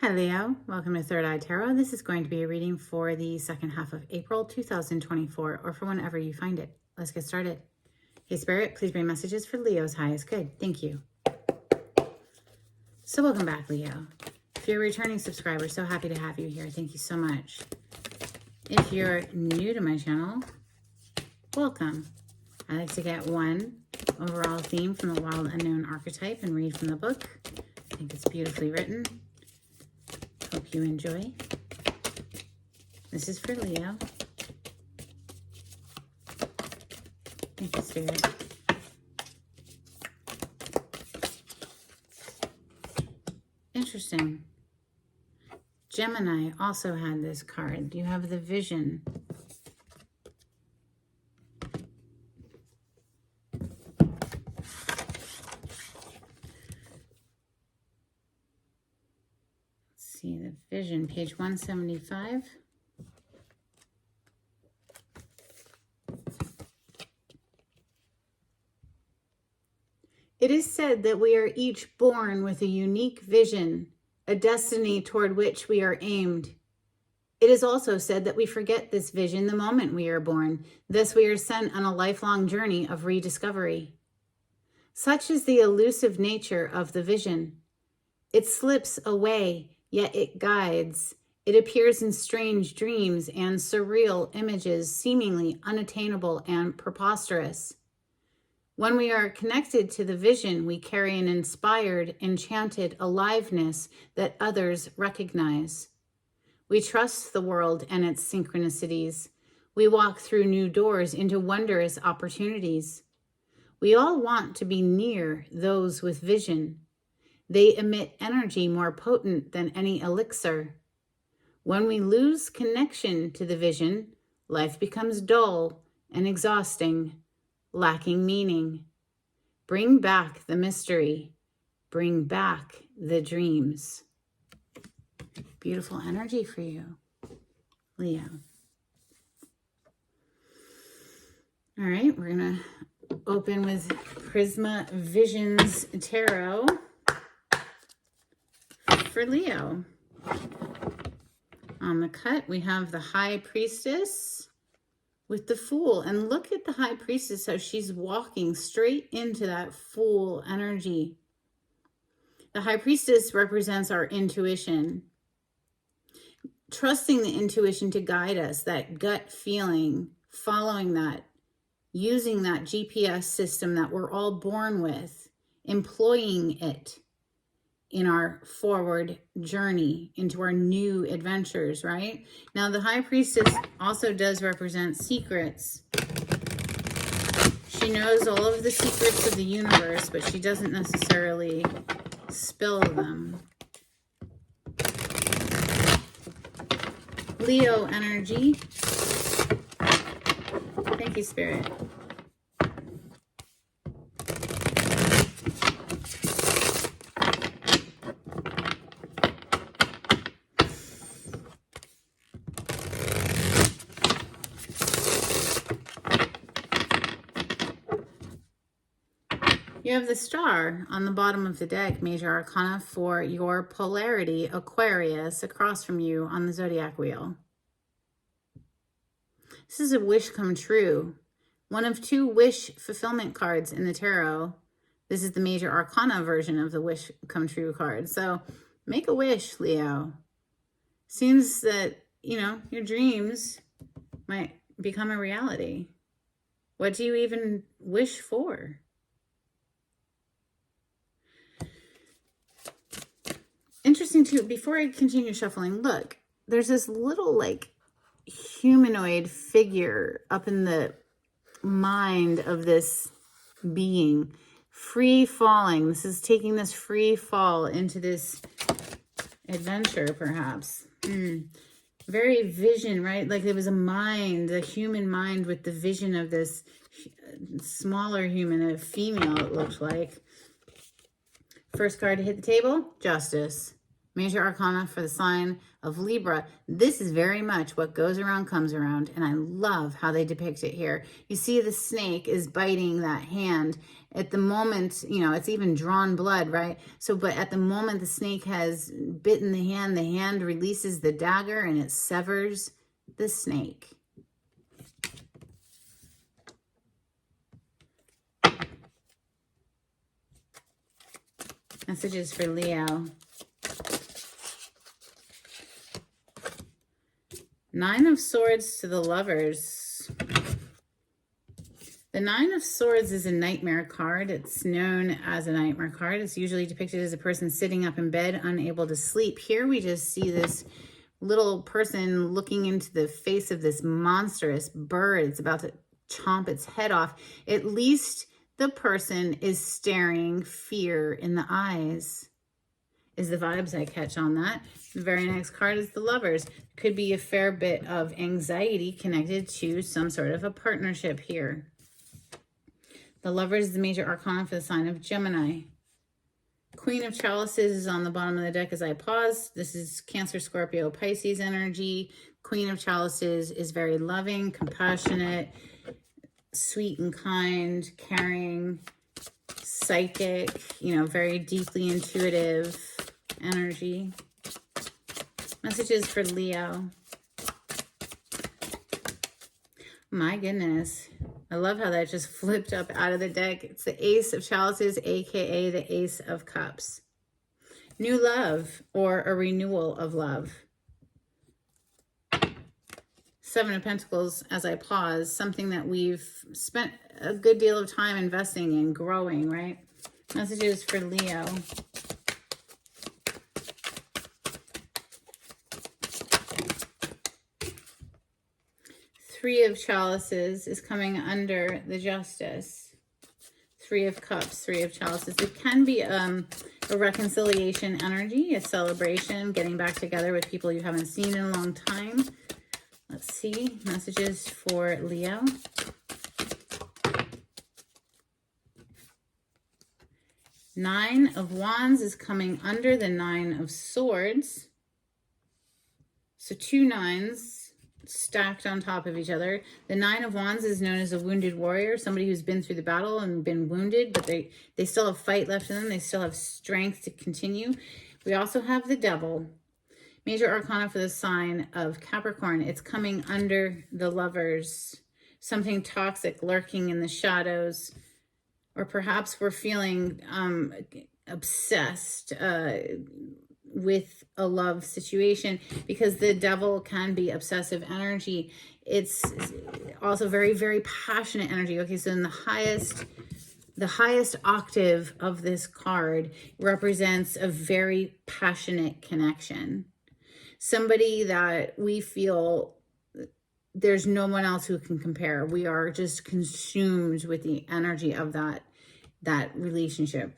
Hi Leo, welcome to Third Eye Tarot. This is going to be a reading for the second half of April 2024, or for whenever you find it. Let's get started. Hey Spirit, please bring messages for Leo's highest good. Thank you. So welcome back, Leo. If you're a returning subscriber, so happy to have you here. Thank you so much. If you're new to my channel, welcome. I like to get one overall theme from the Wild Unknown archetype and read from the book. I think it's beautifully written. Hope you enjoy. This is for Leo. Thank you, Spirit. Interesting. Gemini also had this card. You have the Vision. See the Vision, page 175. It is said that we are each born with a unique vision, a destiny toward which we are aimed. It is also said that we forget this vision the moment we are born. Thus, we are sent on a lifelong journey of rediscovery. Such is the elusive nature of the vision. It slips away, yet it guides. It appears in strange dreams and surreal images, seemingly unattainable and preposterous. When we are connected to the vision, we carry an inspired, enchanted aliveness that others recognize. We trust the world and its synchronicities. We walk through new doors into wondrous opportunities. We all want to be near those with vision. They emit energy more potent than any elixir. When we lose connection to the vision, life becomes dull and exhausting, lacking meaning. Bring back the mystery. Bring back the dreams. Beautiful energy for you, Leo. All right, we're going to open with Prisma Visions Tarot for Leo. On the cut, we have the High Priestess with the Fool. And look at the High Priestess, how she's walking straight into that Fool energy. The High Priestess represents our intuition. Trusting the intuition to guide us, that gut feeling, following that, using that GPS system that we're all born with, employing it in our forward journey into our new adventures, right? Now, the High Priestess also does represent secrets. She knows all of the secrets of the universe, but she doesn't necessarily spill them. Leo energy. Thank you, Spirit. You have the Star on the bottom of the deck, Major Arcana for your polarity, Aquarius, across from you on the Zodiac Wheel. This is a wish come true. One of two wish fulfillment cards in the tarot. This is the Major Arcana version of the wish come true card. So make a wish, Leo. Seems that, your dreams might become a reality. What do you even wish for? Interesting too, before I continue shuffling, look, there's this little humanoid figure up in the mind of this being, free falling. This is taking this free fall into this adventure, perhaps. Very vision, right? Like there was a mind, a human mind with the vision of this smaller human, a female, it looked like. First card to hit the table, Justice. Major Arcana for the sign of Libra. This is very much what goes around comes around, and I love how they depict it here. You see the snake is biting that hand. At the moment, you know, it's even drawn blood, right? So, but at the moment the snake has bitten the hand releases the dagger and it severs the snake. Messages for Leo. 9 of Swords to the Lovers. The 9 of Swords is a nightmare card. It's known as a nightmare card. It's usually depicted as a person sitting up in bed, unable to sleep. Here we just see this little person looking into the face of this monstrous bird. It's about to chomp its head off. At least the person is staring fear in the eyes, is the vibes I catch on that. The very next card is the Lovers. Could be a fair bit of anxiety connected to some sort of a partnership here. The Lovers is the major arcana for the sign of Gemini. Queen of Chalices is on the bottom of the deck as I pause. This is Cancer, Scorpio, Pisces energy. Queen of Chalices is very loving, compassionate, sweet and kind, caring, psychic, you know, very deeply intuitive energy. Messages for Leo. My goodness. I love how that just flipped up out of the deck. It's the Ace of Chalices, aka the Ace of Cups. New love or a renewal of love. 7 of Pentacles as I pause. Something that we've spent a good deal of time investing in, growing, right? Messages for Leo. Three of Chalices is coming under the Justice. 3 of Cups, 3 of Chalices. It can be a reconciliation energy, a celebration, getting back together with people you haven't seen in a long time. Let's see. Messages for Leo. Nine of Wands is coming under the 9 of Swords. So 2 9s stacked on top of each other. The 9 of Wands is known as a wounded warrior, somebody who's been through the battle and been wounded, but they still have fight left in them. They still have strength to continue. We also have the Devil. Major arcana for the sign of Capricorn. It's coming under the Lovers. Something toxic lurking in the shadows. Or perhaps we're feeling obsessed with a love situation, because the Devil can be obsessive energy. It's also very, very passionate energy. Okay, so in the highest octave of this card represents a very passionate connection. Somebody that we feel there's no one else who can compare. We are just consumed with the energy of that relationship.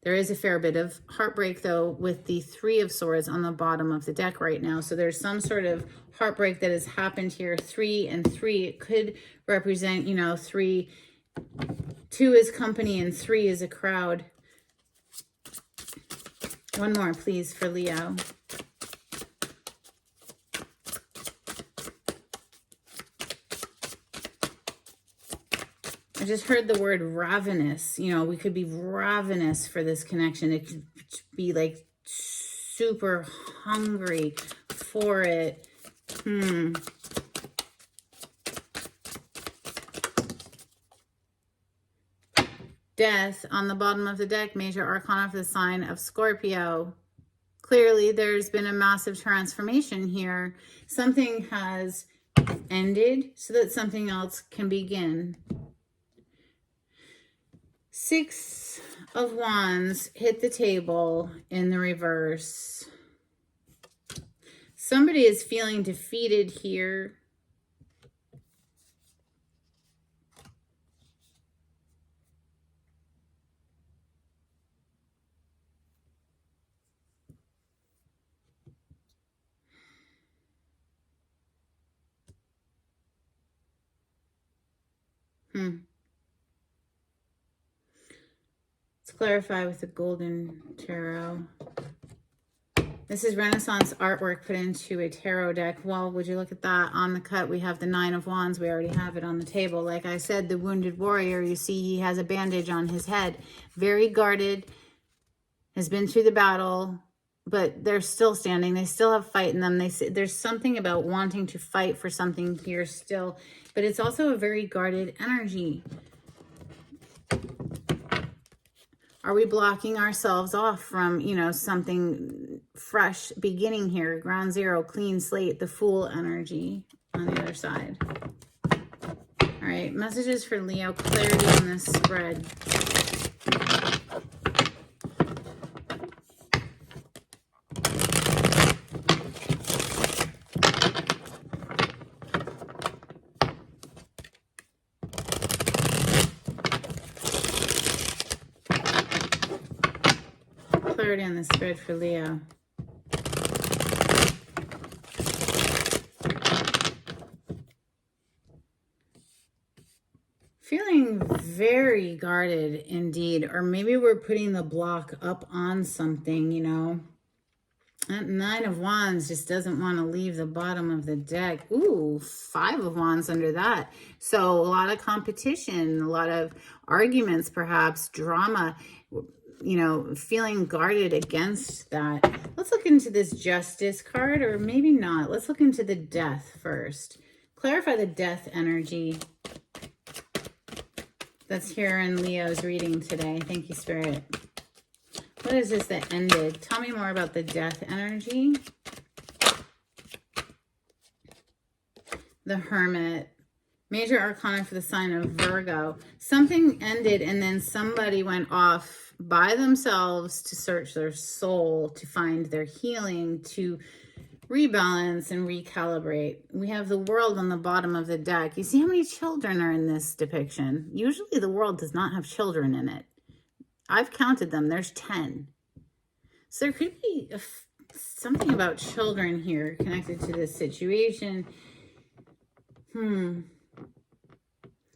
There is a fair bit of heartbreak, though, with the 3 of Swords on the bottom of the deck right now. So there's some sort of heartbreak that has happened here. 3 and 3, it could represent, you know, 2 is company and 3 is a crowd. One more, please, for Leo. I just heard the word ravenous. You know, we could be ravenous for this connection. It could be like super hungry for it. Death on the bottom of the deck. Major arcana for the sign of Scorpio. Clearly, there's been a massive transformation here. Something has ended so that something else can begin. 6 of Wands hit the table in the reverse. Somebody is feeling defeated here. Let's clarify with the Golden Tarot. This is Renaissance artwork put into a tarot deck. Well, would you look at that? On the cut, we have the Nine of Wands. We already have it on the table. Like I said, the wounded warrior, you see he has a bandage on his head. Very guarded, has been through the battle, but they're still standing. They still have fight in them. There's something about wanting to fight for something here still, but it's also a very guarded energy. Are we blocking ourselves off from, you know, something fresh beginning here? Ground zero, clean slate, the Fool energy on the other side. All right, messages for Leo, clarity on this spread. Clarity on the spread for Leo. Feeling very guarded indeed, or maybe we're putting the block up on something, you know. That Nine of Wands just doesn't want to leave the bottom of the deck. Ooh, Five of Wands under that. So a lot of competition, a lot of arguments, perhaps drama, you know, feeling guarded against that. Let's look into this Justice card, or maybe not. Let's look into the Death first. Clarify the Death energy that's here in Leo's reading today. Thank you, Spirit. What is this that ended? Tell me more about the Death energy. The Hermit. Major arcana for the sign of Virgo. Something ended and then somebody went off by themselves to search their soul, to find their healing, to rebalance and recalibrate. We have the World on the bottom of the deck. You see how many children are in this depiction? Usually the World does not have children in it. I've counted them. There's 10. So there could be something about children here connected to this situation.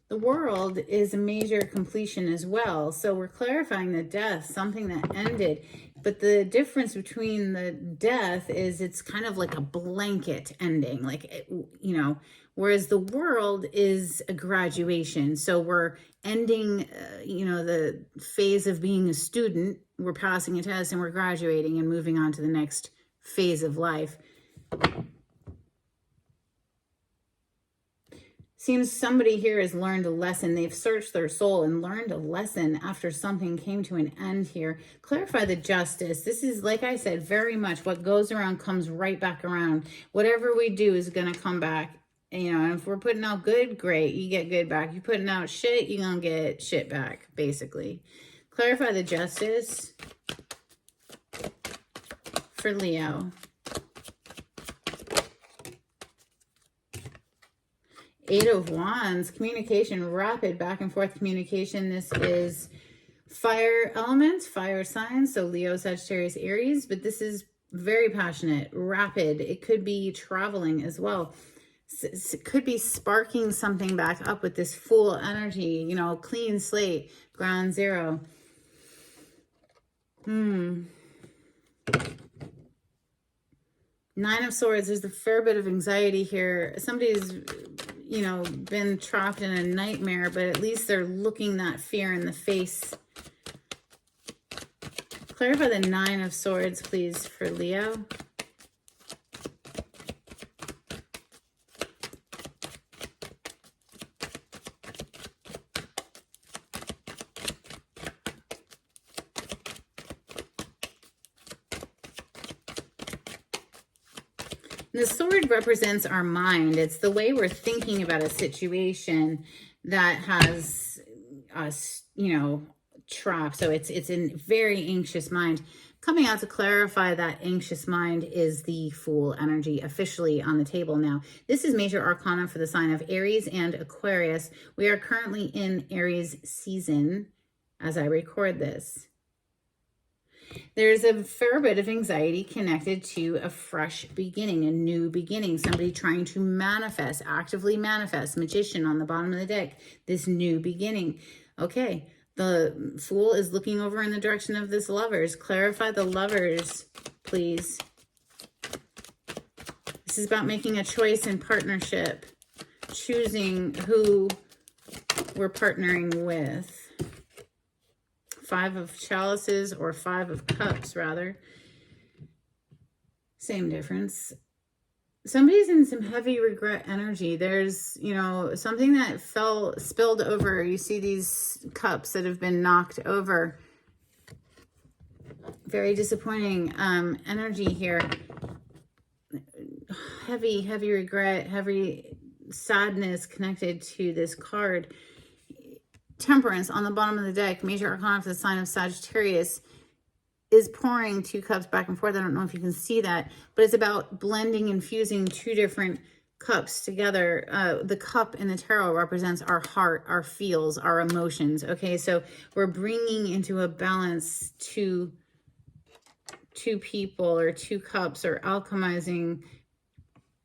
The World is a major completion as well. So we're clarifying the Death, something that ended. But the difference between the Death is it's kind of like a blanket ending. Like, you know, whereas the World is a graduation. So we're ending, you know, the phase of being a student. We're passing a test and we're graduating and moving on to the next phase of life. Seems somebody here has learned a lesson. They've searched their soul and learned a lesson after something came to an end here. Clarify the Justice. This is, like I said, very much what goes around comes right back around. Whatever we do is going to come back. You know, and if we're putting out good, great. You get good back. You're putting out shit, you're going to get shit back, basically. Clarify the Justice for Leo. Eight of Wands, communication, rapid back and forth communication. This is fire elements, fire signs. So Leo, Sagittarius, Aries, but this is very passionate, rapid. It could be traveling as well. It could be sparking something back up with this Fool energy, you know, clean slate, ground zero. Nine of Swords, there's a fair bit of anxiety here. Somebody's, you know, been trapped in a nightmare, but at least they're looking that fear in the face. Clarify the Nine of Swords, please, for Leo. The sword represents our mind. It's the way we're thinking about a situation that has us, you know, trapped. So it's a very anxious mind. Coming out to clarify that anxious mind is the Fool energy, officially on the table now. This is major arcana for the sign of Aries and Aquarius. We are currently in Aries season as I record this. There's a fair bit of anxiety connected to a fresh beginning, a new beginning, somebody trying to manifest, actively manifest, Magician on the bottom of the deck, this new beginning. Okay, the Fool is looking over in the direction of this Lovers. Clarify the Lovers, please, This is about making a choice in partnership, choosing who we're partnering with. 5 of chalices, or 5 of cups, rather. Same difference. Somebody's in some heavy regret energy. There's, you know, something that spilled over. You see these cups that have been knocked over. Very disappointing energy here. Heavy regret, heavy sadness connected to this card. Temperance on the bottom of the deck, major arcana for the sign of Sagittarius, is pouring 2 cups back and forth. I don't know if you can see that, but it's about blending and fusing 2 different cups together. The cup in the tarot represents our heart, our feels, our emotions. Okay, so we're bringing into a balance 2 people or 2 cups, or alchemizing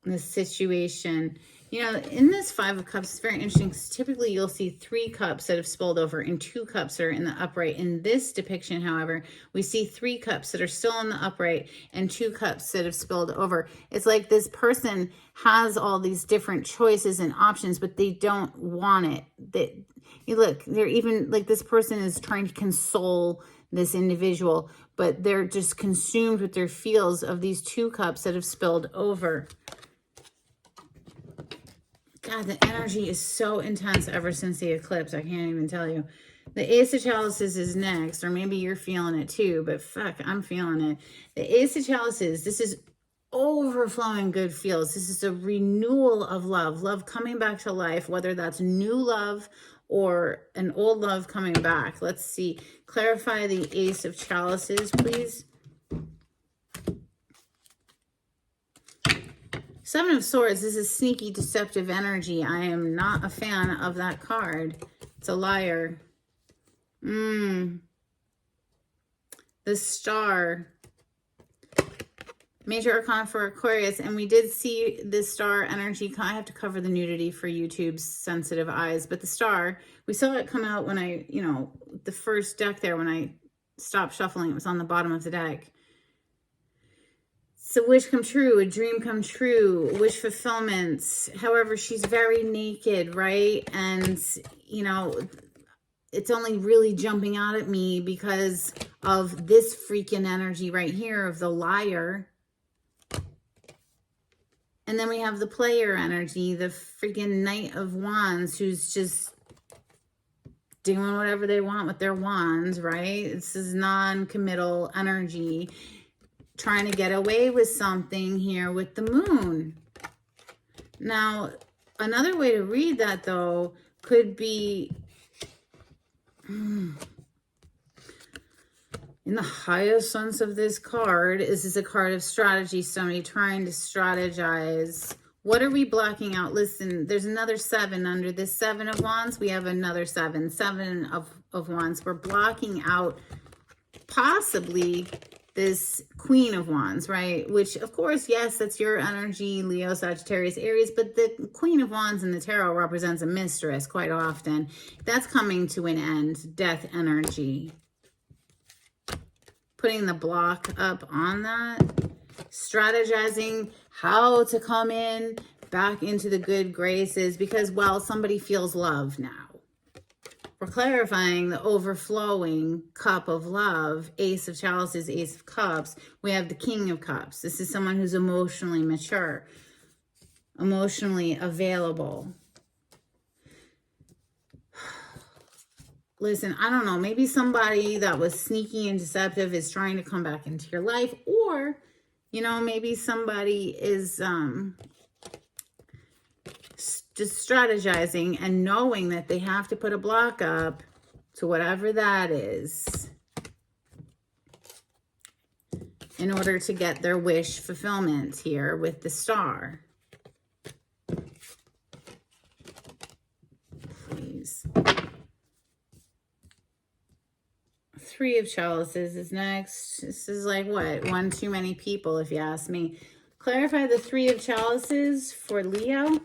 the situation. You know, in this 5 of cups, it's very interesting because typically you'll see 3 cups that have spilled over and 2 cups that are in the upright. In this depiction, however, we see 3 cups that are still in the upright and 2 cups that have spilled over. It's like this person has all these different choices and options, but they don't want it. You look, they're even like, this person is trying to console this individual, but they're just consumed with their feels of these 2 cups that have spilled over. God, the energy is so intense ever since the eclipse. I can't even tell you. The Ace of Chalices is next, or maybe you're feeling it too, but fuck, I'm feeling it. The Ace of Chalices, this is overflowing good feels. This is a renewal of love, love coming back to life, whether that's new love or an old love coming back. Let's see. Clarify the Ace of Chalices, please. 7 of Swords. This is sneaky, deceptive energy. I am not a fan of that card. It's a liar. The Star. Major Arcana for Aquarius. And we did see this Star energy. I have to cover the nudity for YouTube's sensitive eyes. But the Star, we saw it come out when I, you know, the first deck there, when I stopped shuffling, it was on the bottom of the deck. It's a wish come true, a dream come true, wish fulfillment. However, she's very naked, right? And, you know, it's only really jumping out at me because of this freaking energy right here of the liar. And then we have the player energy, the freaking Knight of Wands, who's just doing whatever they want with their wands, right? This is non-committal energy, trying to get away with something here with the Moon. Now, another way to read that, though, could be in the highest sense of this card. This is a card of strategy, somebody trying to strategize. What are we blocking out? Listen, there's another 7 under this 7 of Wands. We have another 7 of Wands. We're blocking out possibly this Queen of Wands, right? Which, of course, yes, that's your energy, Leo, Sagittarius, Aries, but the Queen of Wands in the tarot represents a mistress quite often. That's coming to an end, death energy. Putting the block up on that, strategizing how to come in back into the good graces because, well, somebody feels love now. We're clarifying the overflowing cup of love, Ace of Chalices, Ace of Cups. We have the King of Cups. This is someone who's emotionally mature, emotionally available. Listen, I don't know. Maybe somebody that was sneaky and deceptive is trying to come back into your life. Or, you know, maybe somebody is just strategizing and knowing that they have to put a block up to whatever that is in order to get their wish fulfillment here with the Star. Please. 3 of Chalices is next. This is like, what, one too many people, if you ask me. Clarify the 3 of Chalices for Leo.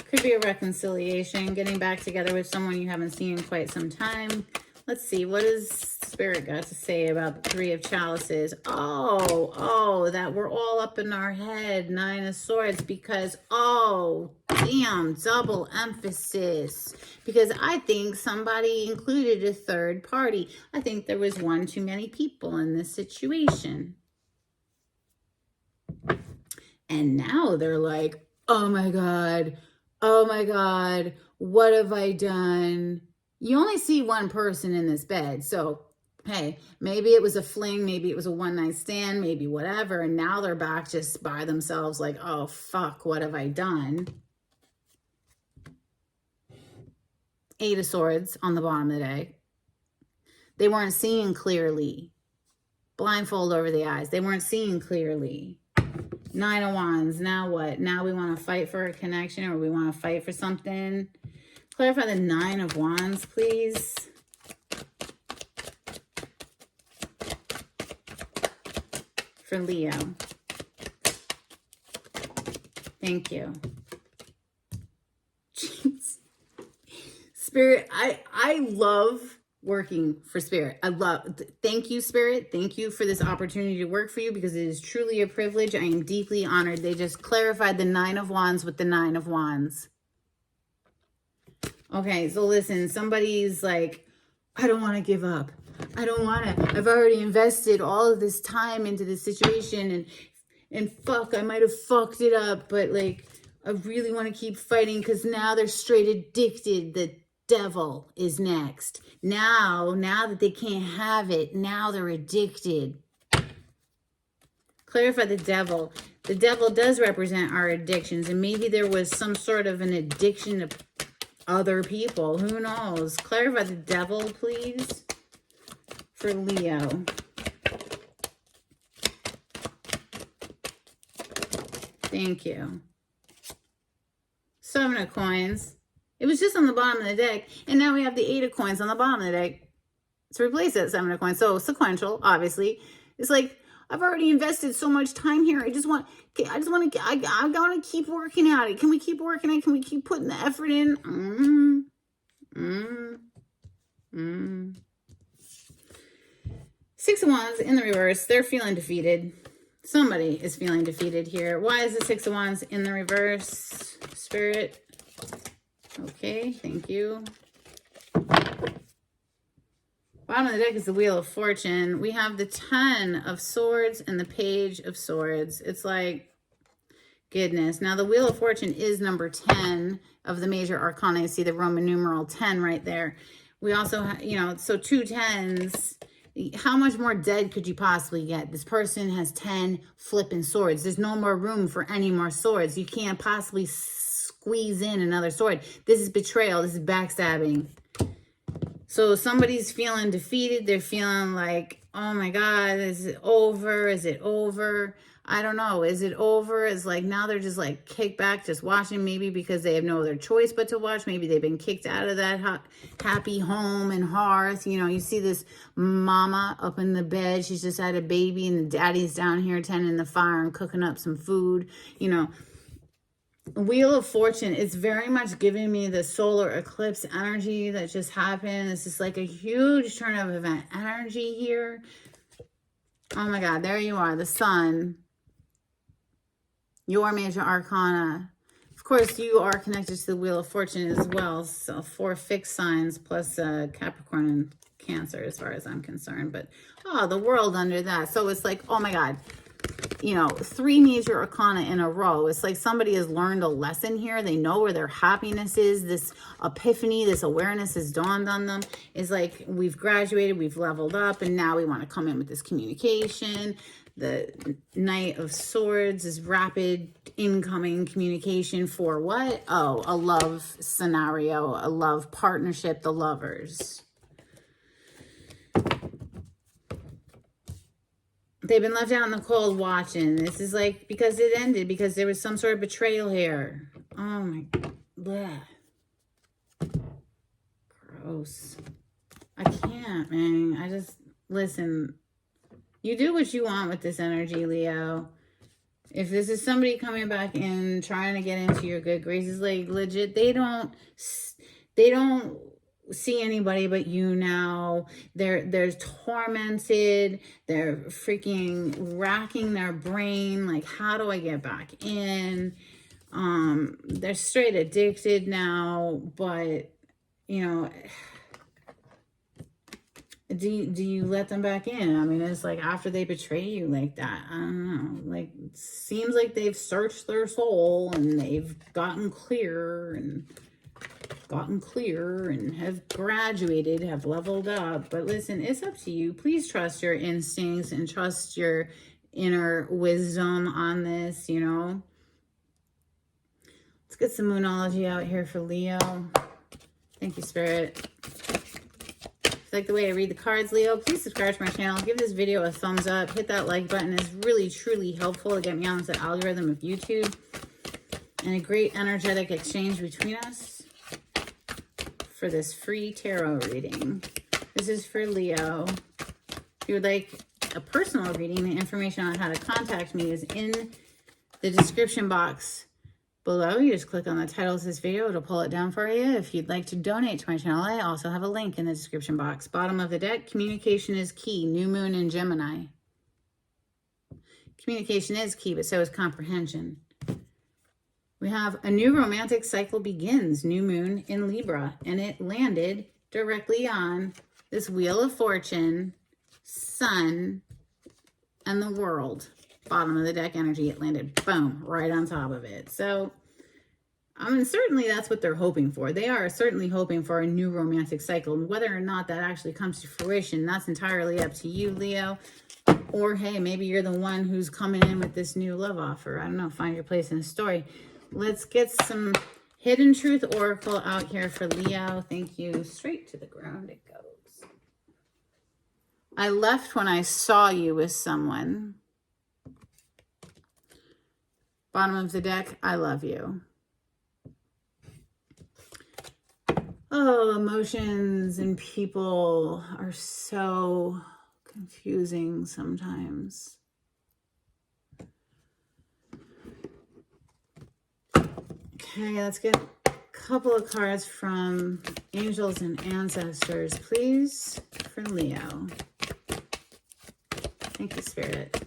Could be a reconciliation, getting back together with someone you haven't seen in quite some time. Let's see, what does Spirit got to say about the Three of Chalices? Oh, that we're all up in our head, Nine of Swords, because, oh, damn, double emphasis. Because I think somebody included a third party. I think there was one too many people in this situation. And now they're like, oh my God, what have I done? You only see one person in this bed. So, hey, maybe it was a fling, maybe it was a one-night stand, maybe whatever. And now they're back just by themselves like, oh, fuck, what have I done? Eight of Swords on the bottom of the deck. They weren't seeing clearly. Blindfold over the eyes. They weren't seeing clearly. Nine of Wands. Now what? Now we want to fight for a connection, or we want to fight for something. Clarify the Nine of Wands, please. For Leo. Thank you. Jeez. Spirit, I love working for Spirit. Thank you, Spirit. Thank you for this opportunity to work for you, because it is truly a privilege. I am deeply honored. They just clarified the Nine of Wands with the Nine of Wands. Okay, so listen, somebody's like, I don't want to give up. I don't want to. I've already invested all of this time into this situation, and fuck, I might have fucked it up, but like, I really want to keep fighting, because now they're straight addicted. The devil is next. Now that they can't have it, now they're addicted. Clarify the devil. The devil does represent our addictions, and maybe there was some sort of an addiction to other people. Who knows? Clarify the devil, please, for Leo. Thank you. Seven of Coins. It was just on the bottom of the deck, and now we have the Eight of Coins on the bottom of the deck to replace that Seven of Coins. So sequential, obviously. It's like, I've already invested so much time here. I want to keep working at it. Can we keep working at it? Can we keep putting the effort in? Six of Wands in the reverse. They're feeling defeated. Somebody is feeling defeated here. Why is the Six of Wands in the reverse, Spirit? Okay, thank you. Bottom of the deck is the Wheel of Fortune. We have the Ten of Swords and the Page of Swords. It's like, goodness. Now, the Wheel of Fortune is number 10 of the major arcana. You see the Roman numeral 10 right there. We also have, so two tens. How much more dead could you possibly get? This person has 10 flipping swords. There's no more room for any more swords. You can't possibly squeeze in another sword. This is betrayal. This is backstabbing. So somebody's feeling defeated. They're feeling like, oh my God, is it over? Is it over? I don't know. Is it over? It's like now they're just like kicked back, just watching, maybe because they have no other choice but to watch. Maybe they've been kicked out of that happy home and hearth. You see this mama up in the bed. She's just had a baby, and the daddy's down here tending the fire and cooking up some food. Wheel of Fortune is very much giving me the solar eclipse energy that just happened. This is like a huge turn of event energy here. Oh my God, there you are, the Sun. Your major arcana. Of course, you are connected to the Wheel of Fortune as well. So 4 fixed signs plus Capricorn and Cancer as far as I'm concerned. But, the world under that. So it's like, oh my God. 3 major arcana in a row. It's like somebody has learned a lesson here. They know where their happiness is. This epiphany, this awareness has dawned on them. It's like we've graduated, we've leveled up, and now we want to come in with this communication. The Knight of Swords is rapid incoming communication for what? Oh, a love scenario, a love partnership, the lovers. They've been left out in the cold watching. This is like, because it ended, because there was some sort of betrayal here. Oh my, bleh. Gross. I can't, man. Listen, you do what you want with this energy, Leo. If this is somebody coming back in, trying to get into your good graces, like legit, they don't see anybody but you now. They're tormented. They're freaking racking their brain. Like, how do I get back in? They're straight addicted now, but you know, do you let them back in? I mean, it's like after they betray you like that, I don't know, like it seems like they've searched their soul and they've gotten clear and have graduated, have leveled up. But listen, it's up to you. Please trust your instincts and trust your inner wisdom on this, you know. Let's get some Moonology out here for Leo. Thank you, Spirit. If you like the way I read the cards, Leo, please subscribe to my channel. Give this video a thumbs up. Hit that like button. It's really, truly helpful to get me on the algorithm of YouTube. And a great energetic exchange between us for this free tarot reading. This is for Leo. If you would like a personal reading, the information on how to contact me is in the description box below. You just click on the title of this video. It'll pull it down for you. If you'd like to donate to my channel, I also have a link in the description box. Bottom of the deck, communication is key. New moon in Gemini. Communication is key, but so is comprehension. We have a new romantic cycle begins. New moon in Libra. And it landed directly on this Wheel of Fortune, Sun, and the World. Bottom of the deck energy, it landed, boom, right on top of it. So, I mean, certainly that's what they're hoping for. They are certainly hoping for a new romantic cycle. Whether or not that actually comes to fruition, that's entirely up to you, Leo. Or, hey, maybe you're the one who's coming in with this new love offer. I don't know, find your place in the story. Let's get some Hidden Truth Oracle out here for Leo. Thank you. Straight to the ground it goes. I left when I saw you with someone. Bottom of the deck, I love you. Oh, emotions and people are so confusing sometimes. Okay, let's get a couple of cards from angels and ancestors, please, for Leo. Thank you, Spirit.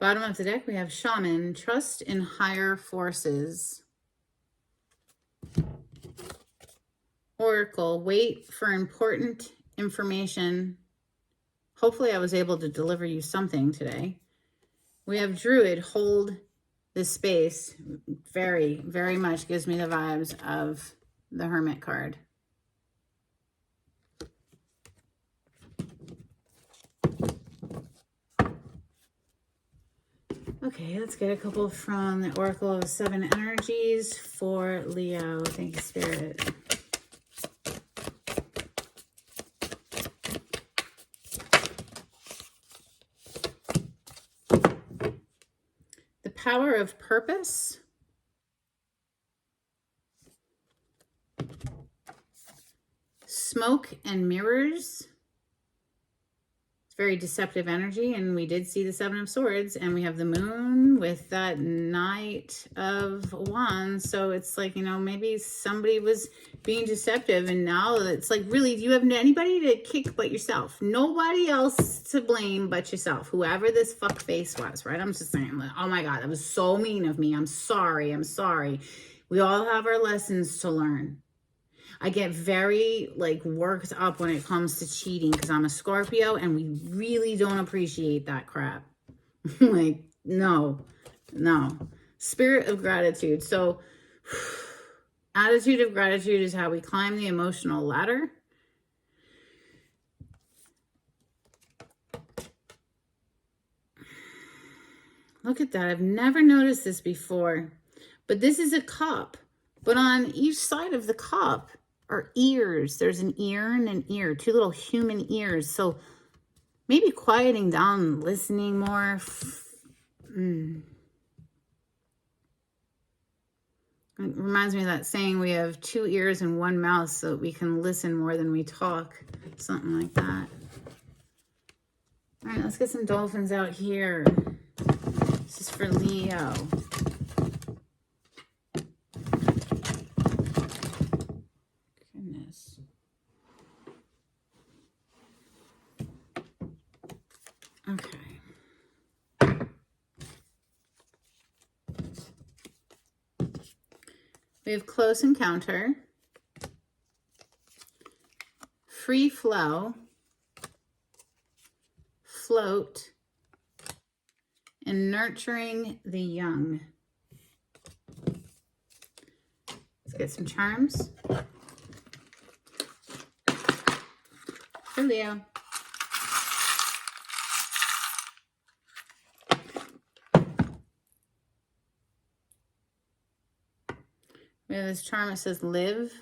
Bottom of the deck, we have Shaman, trust in higher forces. Oracle, wait for important information. Hopefully I was able to deliver you something today. We have Druid, hold the space. Very, very much gives me the vibes of the Hermit card. Okay, let's get a couple from the Oracle of Seven Energies for Leo. Thank you, Spirit. The Power of Purpose. Smoke and Mirrors. Very deceptive energy, and we did see the Seven of Swords, and we have the moon with that Knight of Wands. So it's like, you know, maybe somebody was being deceptive, and now it's like, really, do you have anybody to kick but yourself? Nobody else to blame but yourself, whoever this fuck face was, right? I'm just saying, like, oh my God, that was so mean of me. I'm sorry. We all have our lessons to learn. I get very, like, worked up when it comes to cheating because I'm a Scorpio and we really don't appreciate that crap. Like, no. Spirit of gratitude. So, attitude of gratitude is how we climb the emotional ladder. Look at that. I've never noticed this before. But this is a cup. But on each side of the cup are ears. There's an ear and an ear, two little human ears. So maybe quieting down, listening more. It reminds me of that saying, we have 2 ears and 1 mouth so that we can listen more than we talk. Something like that. All right, let's get some dolphins out here. This is for Leo. Goodness. Okay. We have close encounter, free flow, float, and nurturing the young. Let's get some charms for Leo. We have this charm that says live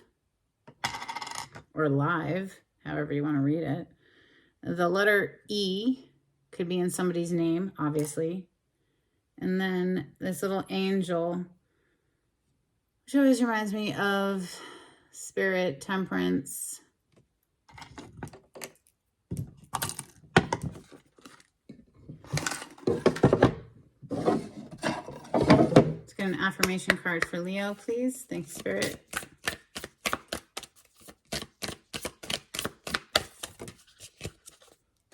or live, however you want to read it. The letter E could be in somebody's name, obviously. And then this little angel, which always reminds me of spirit, temperance. Let's get an affirmation card for Leo, please. Thanks, Spirit.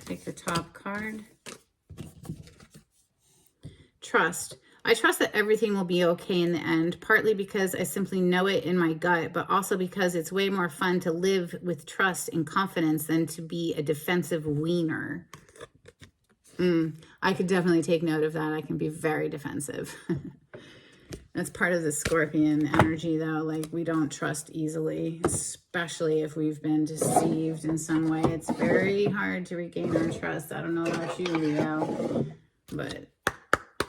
Take the top card. Trust. I trust that everything will be okay in the end, partly because I simply know it in my gut, but also because it's way more fun to live with trust and confidence than to be a defensive wiener. I could definitely take note of that. I can be very defensive. That's part of the Scorpion energy, though. Like, we don't trust easily, especially if we've been deceived in some way. It's very hard to regain our trust. I don't know about you, Leo, but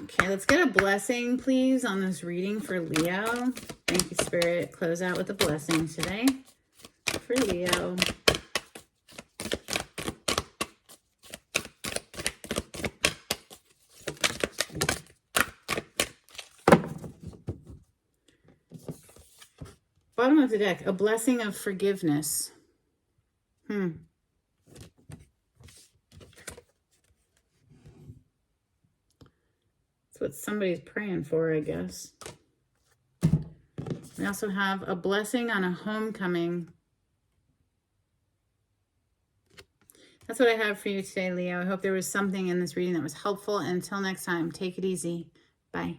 okay, let's get a blessing, please, on this reading for Leo. Thank you, Spirit. Close out with a blessing today for Leo. Bottom of the deck, a blessing of forgiveness. That's what somebody's praying for, I guess. We also have a blessing on a homecoming. That's what I have for you today, Leo. I hope there was something in this reading that was helpful. And until next time, take it easy. Bye.